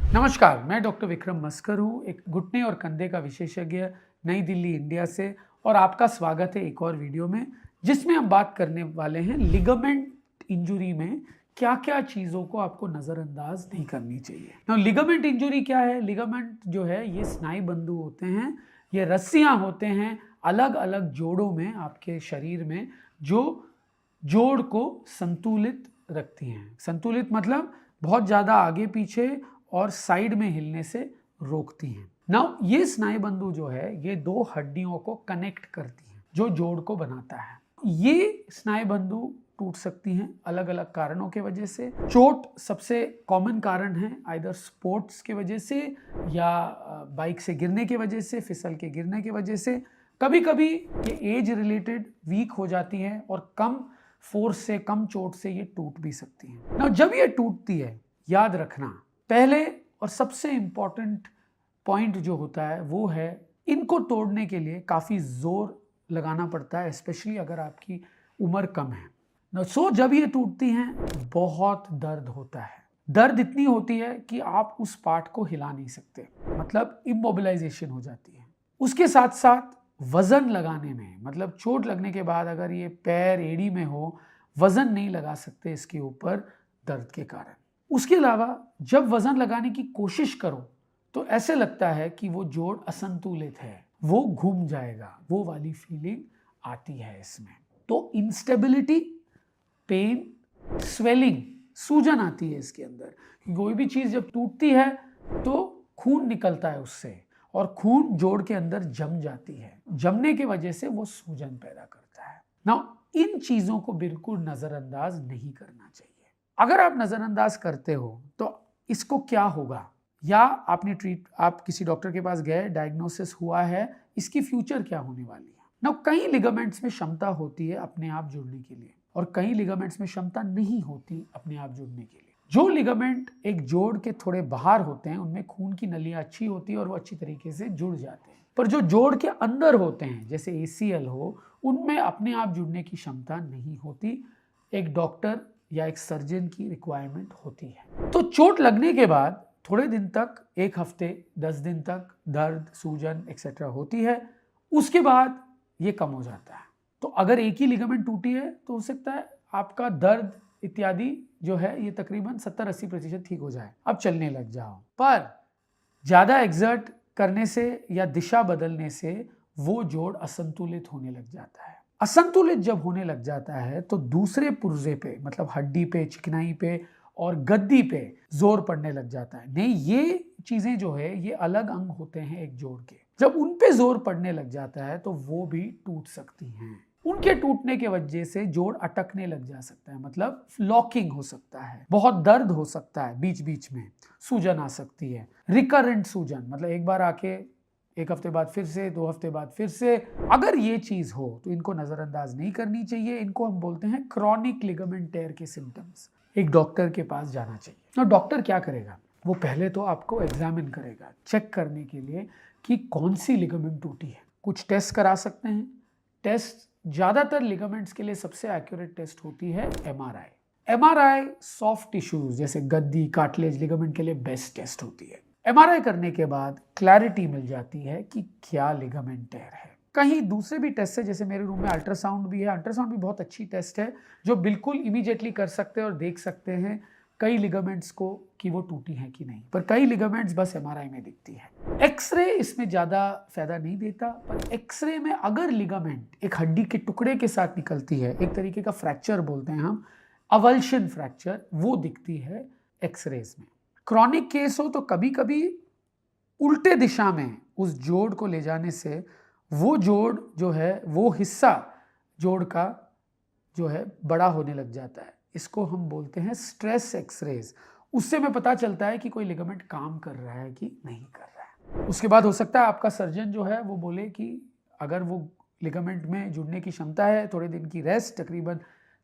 नमस्कार, मैं डॉक्टर विक्रम मस्कर हूँ, एक घुटने और कंधे का विशेषज्ञ नई दिल्ली, इंडिया से। और आपका स्वागत है एक और वीडियो में, जिसमें हम बात करने वाले हैं लिगामेंट इंजुरी में क्या क्या चीज़ों को आपको नज़रअंदाज नहीं करनी चाहिए। ना लिगामेंट इंजुरी क्या है? लिगामेंट जो है ये स्नायु बंधु होते हैं, ये रस्सियाँ होते हैं अलग अलग जोड़ों में आपके शरीर में, जो जोड़ को संतुलित रखती हैं। संतुलित मतलब बहुत ज़्यादा आगे पीछे और साइड में हिलने से रोकती हैं। नाउ ये स्नायु बंधु जो है ये दो हड्डियों को कनेक्ट करती हैं, जो जोड़ को बनाता है। ये स्नायु बंधु टूट सकती हैं अलग अलग कारणों के वजह से। चोट सबसे कॉमन कारण है, आइदर स्पोर्ट्स के वजह से या बाइक से गिरने की वजह से, फिसल के गिरने की वजह से। कभी कभी ये एज रिलेटेड वीक हो जाती है और कम फोर्स से, कम चोट से ये टूट भी सकती है। ना जब ये टूटती है, याद रखना पहले और सबसे इंपॉर्टेंट पॉइंट जो होता है वो है, इनको तोड़ने के लिए काफ़ी जोर लगाना पड़ता है, स्पेशली अगर आपकी उम्र कम है। जब ये टूटती हैं बहुत दर्द होता है। दर्द इतनी होती है कि आप उस पार्ट को हिला नहीं सकते, मतलब इमोबिलाइजेशन हो जाती है। उसके साथ साथ वजन लगाने में, मतलब चोट लगने के बाद अगर ये पैर एड़ी में हो, वजन नहीं लगा सकते इसके ऊपर दर्द के कारण। उसके अलावा जब वजन लगाने की कोशिश करो तो ऐसे लगता है कि वो जोड़ असंतुलित है, वो घूम जाएगा, वो वाली फीलिंग आती है इसमें। तो इंस्टेबिलिटी, पेन, स्वेलिंग, सूजन आती है इसके अंदर। कोई भी चीज़ जब टूटती है तो खून निकलता है उससे, और खून जोड़ के अंदर जम जाती है। जमने की वजह से वो सूजन पैदा करता है। ना इन चीज़ों को बिल्कुल नज़रअंदाज नहीं करना चाहिए। अगर आप नज़रअंदाज करते हो तो इसको क्या होगा, या आप किसी डॉक्टर के पास गए, डायग्नोसिस हुआ है, इसकी फ्यूचर क्या होने वाली है। ना कई लिगामेंट्स में क्षमता होती है अपने आप जुड़ने के लिए, और कई लिगामेंट्स में क्षमता नहीं होती अपने आप जुड़ने के लिए। जो लिगामेंट एक जोड़ के थोड़े बाहर होते हैं उनमें खून की नलियाँ अच्छी होती है और वो अच्छी तरीके से जुड़ जाते हैं, पर जो जोड़ के अंदर होते हैं, जैसे ACL हो, उनमें अपने आप जुड़ने की क्षमता नहीं होती। एक डॉक्टर या एक सर्जन की रिक्वायरमेंट होती है। तो चोट लगने के बाद थोड़े दिन तक, 1 हफ्ते 10 दिन तक दर्द, सूजन एक्सेट्रा होती है। उसके बाद ये कम हो जाता है। तो अगर एक ही लिगामेंट टूटी है तो हो सकता है आपका दर्द इत्यादि जो है ये तकरीबन 70-80% ठीक हो जाए, अब चलने लग जाओ। पर ज़्यादा एग्जर्ट करने से या दिशा बदलने से वो जोड़ असंतुलित होने लग जाता है। असंतुलित जब होने लग जाता है तो दूसरे पुर्जे पे, मतलब हड्डी पे, चिकनाई पे और गद्दी पे जोर पड़ने लग जाता है। नहीं, ये चीजें जो है ये अलग अंग होते हैं एक जोड़ के। जब उन पे जोर पड़ने लग जाता है तो वो भी टूट सकती हैं। उनके टूटने के वजह से जोड़ अटकने लग जा सकता है, मतलब लॉकिंग हो सकता है, बहुत दर्द हो सकता है, बीच बीच में सूजन आ सकती है, रिकरेंट सूजन, मतलब एक बार आके 1 हफ्ते बाद फिर से, 2 हफ्ते बाद फिर से। अगर ये चीज हो तो इनको नजरअंदाज नहीं करनी चाहिए। इनको हम बोलते हैं क्रॉनिक लिगामेंट टेयर के सिम्टम्स। एक डॉक्टर के पास जाना चाहिए। और डॉक्टर क्या करेगा, वो पहले तो आपको एग्जामिन करेगा, चेक करने के लिए कि कौन सी लिगामेंट टूटी है। कुछ टेस्ट करा सकते हैं। टेस्ट ज़्यादातर लिगामेंट्स के लिए सबसे एक्यूरेट टेस्ट होती है MRI सॉफ्ट टिश्यूज जैसे गद्दी, कार्टिलेज, लिगामेंट के लिए बेस्ट टेस्ट होती है। MRI करने के बाद क्लैरिटी मिल जाती है कि क्या लिगामेंट टेयर है। कहीं दूसरे भी टेस्ट है, जैसे मेरे रूम में अल्ट्रासाउंड भी है। अल्ट्रासाउंड भी बहुत अच्छी टेस्ट है जो बिल्कुल इमीडिएटली कर सकते हैं और देख सकते हैं कई लिगामेंट्स को कि वो टूटी हैं कि नहीं। पर कई लिगामेंट्स बस MRI में दिखती है। एक्सरे इसमें ज़्यादा फायदा नहीं देता, पर एक्सरे में अगर लिगामेंट एक हड्डी के टुकड़े के साथ निकलती है, एक तरीके का फ्रैक्चर बोलते हैं हम, अवल्शन फ्रैक्चर, वो दिखती है एक्सरेज में। क्रॉनिक केस हो तो कभी कभी उल्टे दिशा में उस जोड़ को ले जाने से वो जोड़ जो है, वो हिस्सा जोड़ का जो है बड़ा होने लग जाता है। इसको हम बोलते हैं स्ट्रेस एक्सरेज। उससे में पता चलता है कि कोई लिगामेंट काम कर रहा है कि नहीं कर रहा है। उसके बाद हो सकता है आपका सर्जन जो है वो बोले कि अगर वो लिगामेंट में जुड़ने की क्षमता है, थोड़े दिन की रेस्ट, तकरीबन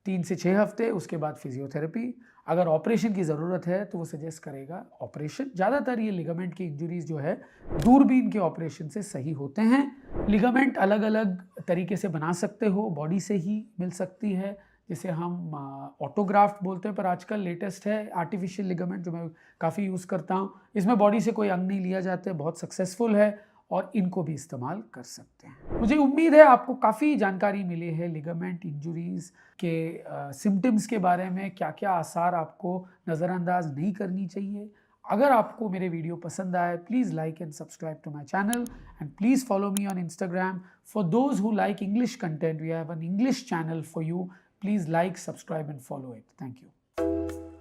3 से 6 हफ्ते, उसके बाद फिजियोथेरेपी। अगर ऑपरेशन की ज़रूरत है तो वो सजेस्ट करेगा ऑपरेशन। ज़्यादातर ये लिगामेंट की इंजरीज जो है दूरबीन के ऑपरेशन से सही होते हैं। लिगामेंट अलग अलग तरीके से बना सकते हो, बॉडी से ही मिल सकती है, जिसे हम ऑटोग्राफ्ट बोलते हैं, पर आजकल लेटेस्ट है आर्टिफिशियल लिगामेंट, जो मैं काफ़ी यूज़ करता हूँ। इसमें बॉडी से कोई अंग नहीं लिया जाता है, बहुत सक्सेसफुल है और इनको भी इस्तेमाल कर सकते हैं। मुझे उम्मीद है आपको काफ़ी जानकारी मिली है लिगामेंट इंजुरीज़ के सिम्टम्स के बारे में, क्या-क्या आसार आपको नज़रअंदाज नहीं करनी चाहिए। अगर आपको मेरे वीडियो पसंद आए, please like and subscribe to my channel and please follow me on Instagram. For those who like English content, we have an English channel for you. Please like, subscribe and follow it. Thank you.